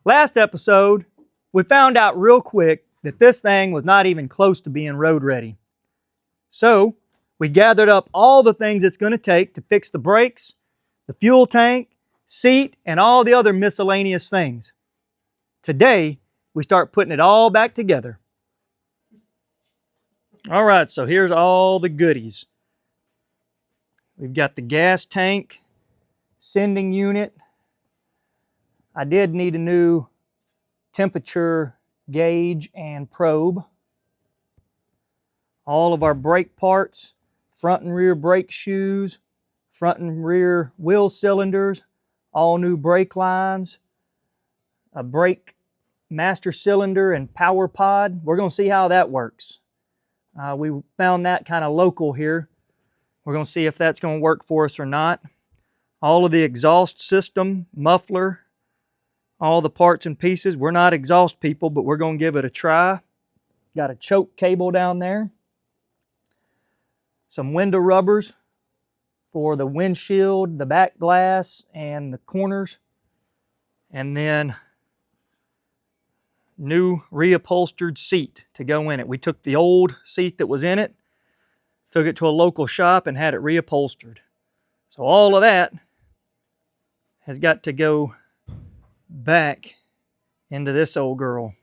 Last episode, we found out real quick that this thing was not even close to being road ready. So we gathered up all the things it's going to take to fix the brakes, the fuel tank, seat, and all the other miscellaneous things. Today, we start putting it all back together. All right, so here's all the goodies. We've got the gas tank, sending unit. I did need a new temperature gauge and probe. All of our brake parts, front and rear brake shoes, front and rear wheel cylinders, all new brake lines, a brake master cylinder and power pod. We're going to see how that works. We found that kind of local here. We're going to see if that's going to work for us or not. All of the exhaust system, muffler, all the parts and pieces. We're not exhaust people, but we're going to give it a try. Got a choke cable down there. Some window rubbers for the windshield, the back glass, and the corners. And then new reupholstered seat to go in it. We took the old seat that was in it, took it to a local shop and had it reupholstered. So all of that has got to go back into this old girl.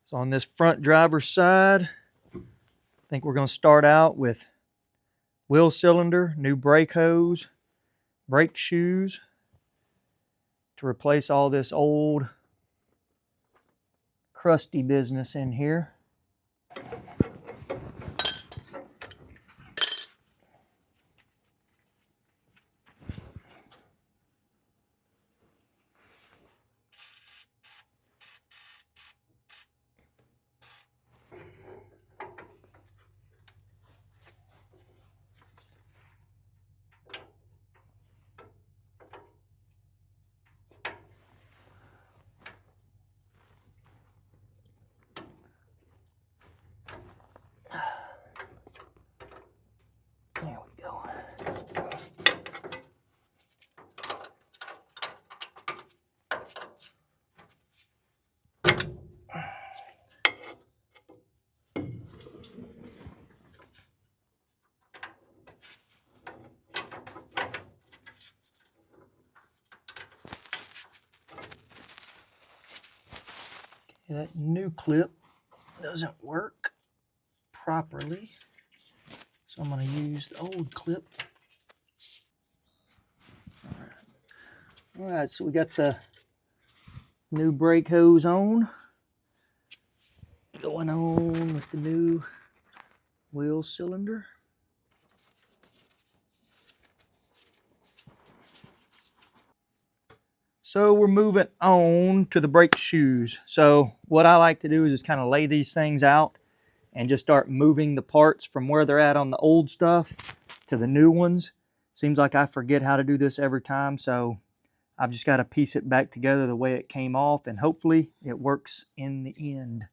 So on this front driver's side, I think we're going to start out with wheel cylinder, new brake hose, brake shoes to replace all this old crusty business in here. There we go. Okay, that new clip doesn't work properly. So I'm going to use the old clip. All right, so we got the new brake hose on. Going on with the new wheel cylinder. So we're moving on to the brake shoes. So what I like to do is just kind of lay these things out and just start moving the parts from where they're at on the old stuff to the new ones. Seems like I forget how to do this every time, so I've just got to piece it back together the way it came off, and hopefully it works in the end.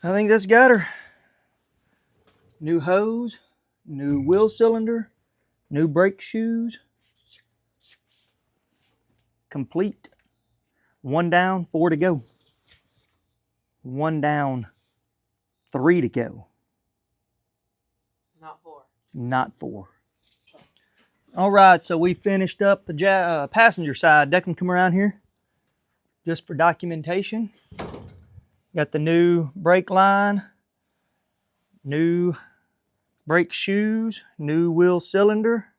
I think that's got her. New hose, new wheel cylinder, new brake shoes. Complete. 1 down, 4 to go. 1 down, 3 to go. Not 4. Not 4. All right, so we finished up the passenger side. Declan, come around here just for documentation. Got the new brake line, new brake shoes, new wheel cylinder.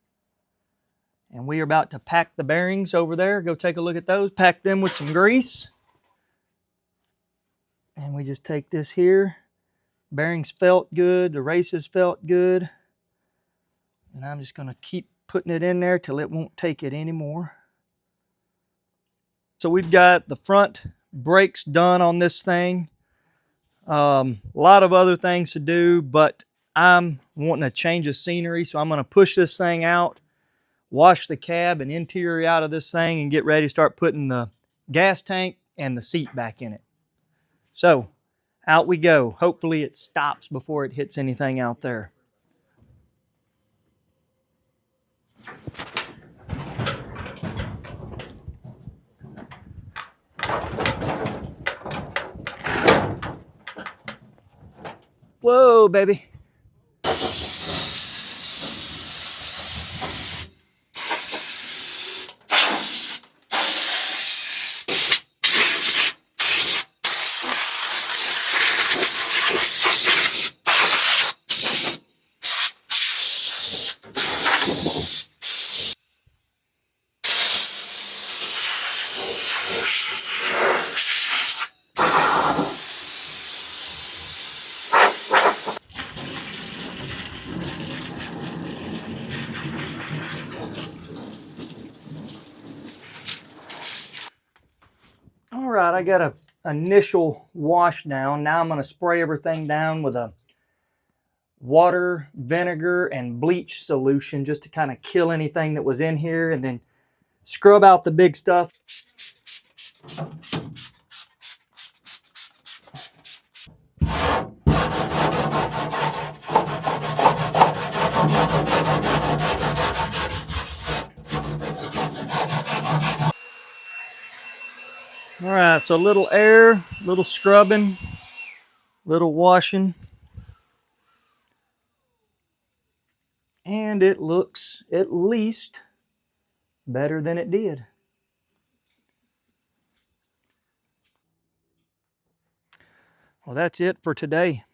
And we are about to pack the bearings over there. Go take a look at those. Pack them with some grease. And we just take this here. Bearings felt good. The races felt good. And I'm just going to keep putting it in there till it won't take it anymore. So we've got the front brakes done on this thing. A lot of other things to do, but I'm wanting a change of scenery, so I'm going to push this thing out, wash the cab and interior out of this thing and get ready to start putting the gas tank and the seat back in it. So out we go. Hopefully it stops before it hits anything out there. Whoa, baby. All right, I got a initial wash down. Now I'm going to spray everything down with a water, vinegar, and bleach solution just to kind of kill anything that was in here, and then scrub out the big stuff. All right, so a little air, little scrubbing, little washing. And it looks at least better than it did. Well, that's it for today.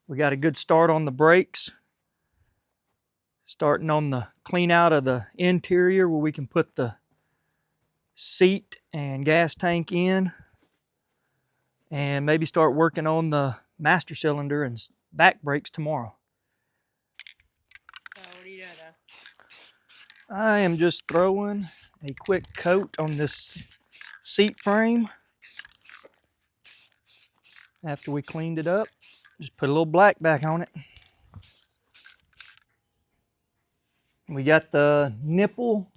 We got a good start on the brakes. Starting on the clean out of the interior where we can put the seat and gas tank in, and maybe start working on the master cylinder and back brakes tomorrow. So what are you doing now? I am just throwing a quick coat on this seat frame. After we cleaned it up, just put a little black back on it. We got the nipple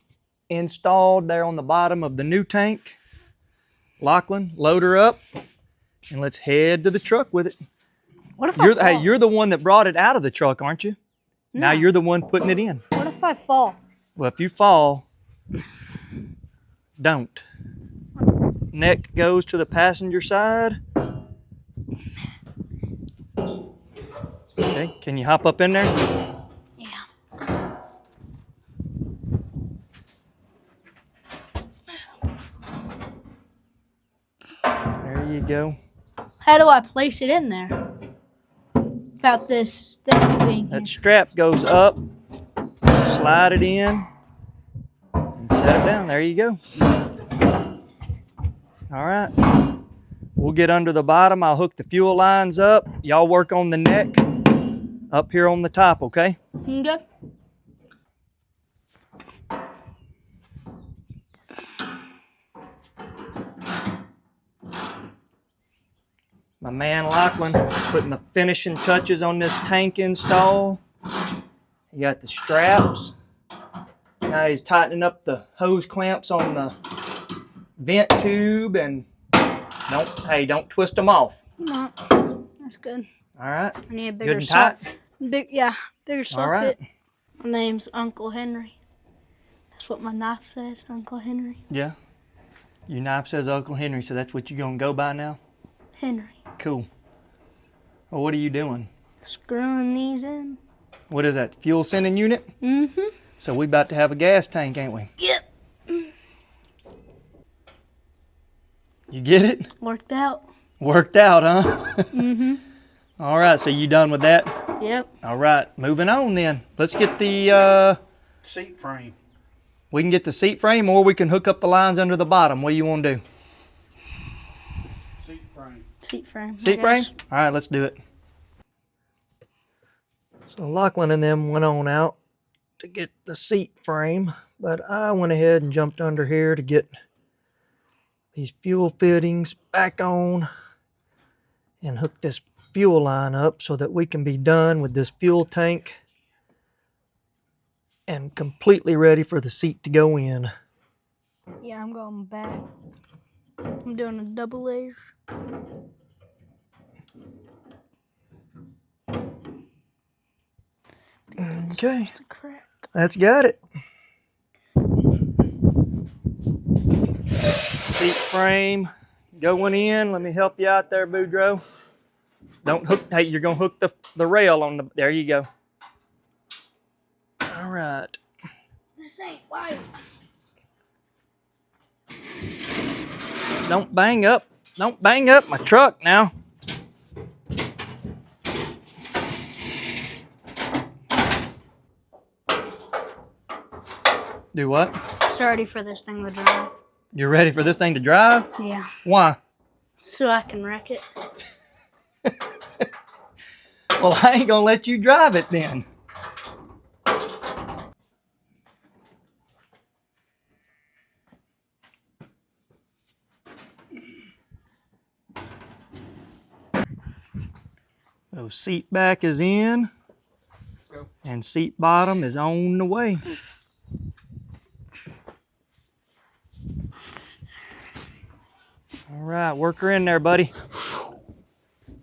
installed there on the bottom of the new tank. Lachlan, load her up and let's head to the truck with it. What if I fall? Hey, you're the one that brought it out of the truck, aren't you? No. Now you're the one putting it in. What if I fall? Well, if you fall, don't. Neck goes to the passenger side. Okay, can you hop up in there? Yeah. There you go. How do I place it in there? Without this thing being here. That strap goes up, slide it in, and set it down. There you go. All right. We'll get under the bottom. I'll hook the fuel lines up. Y'all work on the neck up here on the top, okay? Okay. My man Lachlan putting the finishing touches on this tank install. He got the straps. Now he's tightening up the hose clamps on the vent tube, and don't twist them off. No, that's good. All right. I need a bigger Good and tight. Bigger socket. All right. My name's Uncle Henry. That's what my knife says, Uncle Henry. Yeah. Your knife says Uncle Henry, so that's what you're gonna go by now? Henry. Cool. Well, what are you doing? Screwing these in. What is that, fuel sending unit? Mm-hmm. So we about to have a gas tank, ain't we? Yep. You get it? Worked out. Worked out, huh? Mm-hmm. All right, so you done with that? Yep. All right, moving on then. Let's get the Seat frame. we can get the seat frame, or we can hook up the lines under the bottom. What do you want to do? Seat frame. Seat frame. Seat frame? All right, let's do it. So Lachlan and them went on out to get the seat frame, but I went ahead and jumped under here to get these fuel fittings back on and hook this fuel line up so that we can be done with this fuel tank and completely ready for the seat to go in. Yeah, I'm going back. I'm doing a double layer. Okay, To crack. that's got it. Seat frame going in. Let me help you out there, Boudreaux. Don't hook. Hey, you're gonna hook the rail on the. There you go. All right. This ain't white. Don't bang up. Don't bang up my truck now. Do what? It's ready for this thing to drive. You're ready for this thing to drive? Yeah. Why? So I can wreck it. Well, I ain't gonna let you drive it then. So seat back is in, and seat bottom is on the way. All right, work her in there, buddy.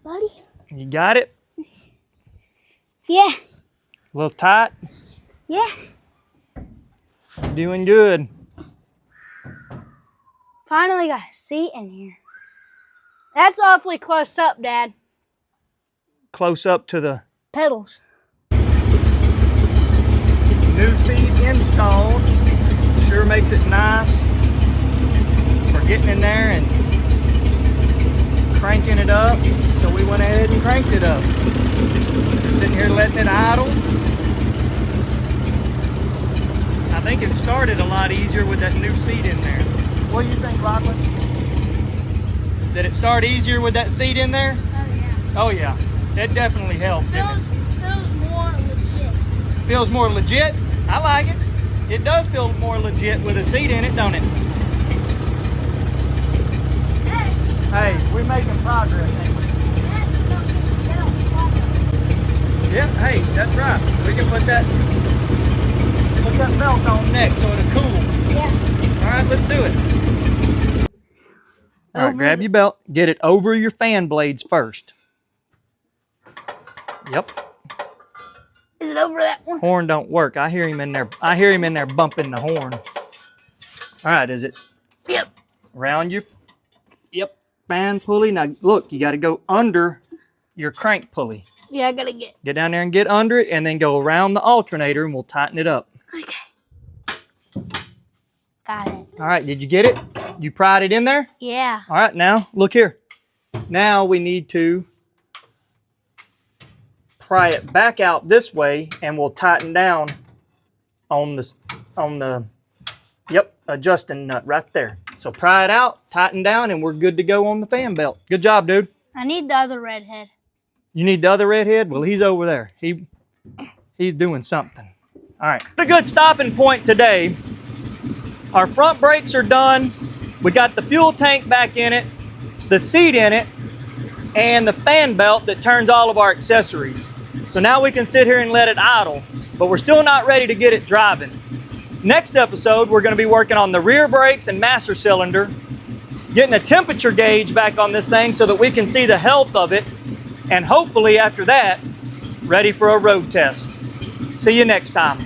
Buddy? You got it? Yeah. A little tight? Yeah. Doing good. Finally got a seat in here. That's awfully close up, Dad. Close up to the Pedals. new seat installed. Sure makes it nice for getting in there and cranking it up. So we went ahead and cranked it up. Just sitting here letting it idle. I think it started a lot easier with that new seat in there. What do you think, Rockland? Did it start easier with that seat in there? Oh, yeah. Oh yeah, it definitely helped. Feels more legit. Feels more legit? I like it. It does feel more legit with a seat in it, don't it? Hey, we're making progress, ain't we? Yeah, hey, that's right. We can put that belt on next so it'll cool. Yeah. All right, let's do it. All right, grab your belt. Get it over your fan blades first. Yep. Is it over that one? Horn don't work. I hear him in there. I hear him in there bumping the horn. All right, is it? Yep. Around your, yep, fan pulley. Now look, you got to go under your crank pulley. Yeah, I gotta get. Get down there and get under it, and then go around the alternator, and we'll tighten it up. Okay. Got it. All right, did you get it? You pried it in there? Yeah. All right, now look here. Now we need to pry it back out this way, and we'll tighten down on the adjusting nut right there. So pry it out, tighten down, and we're good to go on the fan belt. Good job, dude. I need the other redhead. You need the other redhead? Well, he's over there. He's doing something. All right. A good stopping point today. Our front brakes are done. We got the fuel tank back in it, the seat in it, and the fan belt that turns all of our accessories. So now we can sit here and let it idle, but we're still not ready to get it driving. Next episode, we're going to be working on the rear brakes and master cylinder, getting a temperature gauge back on this thing so that we can see the health of it, and hopefully after that, ready for a road test. See you next time.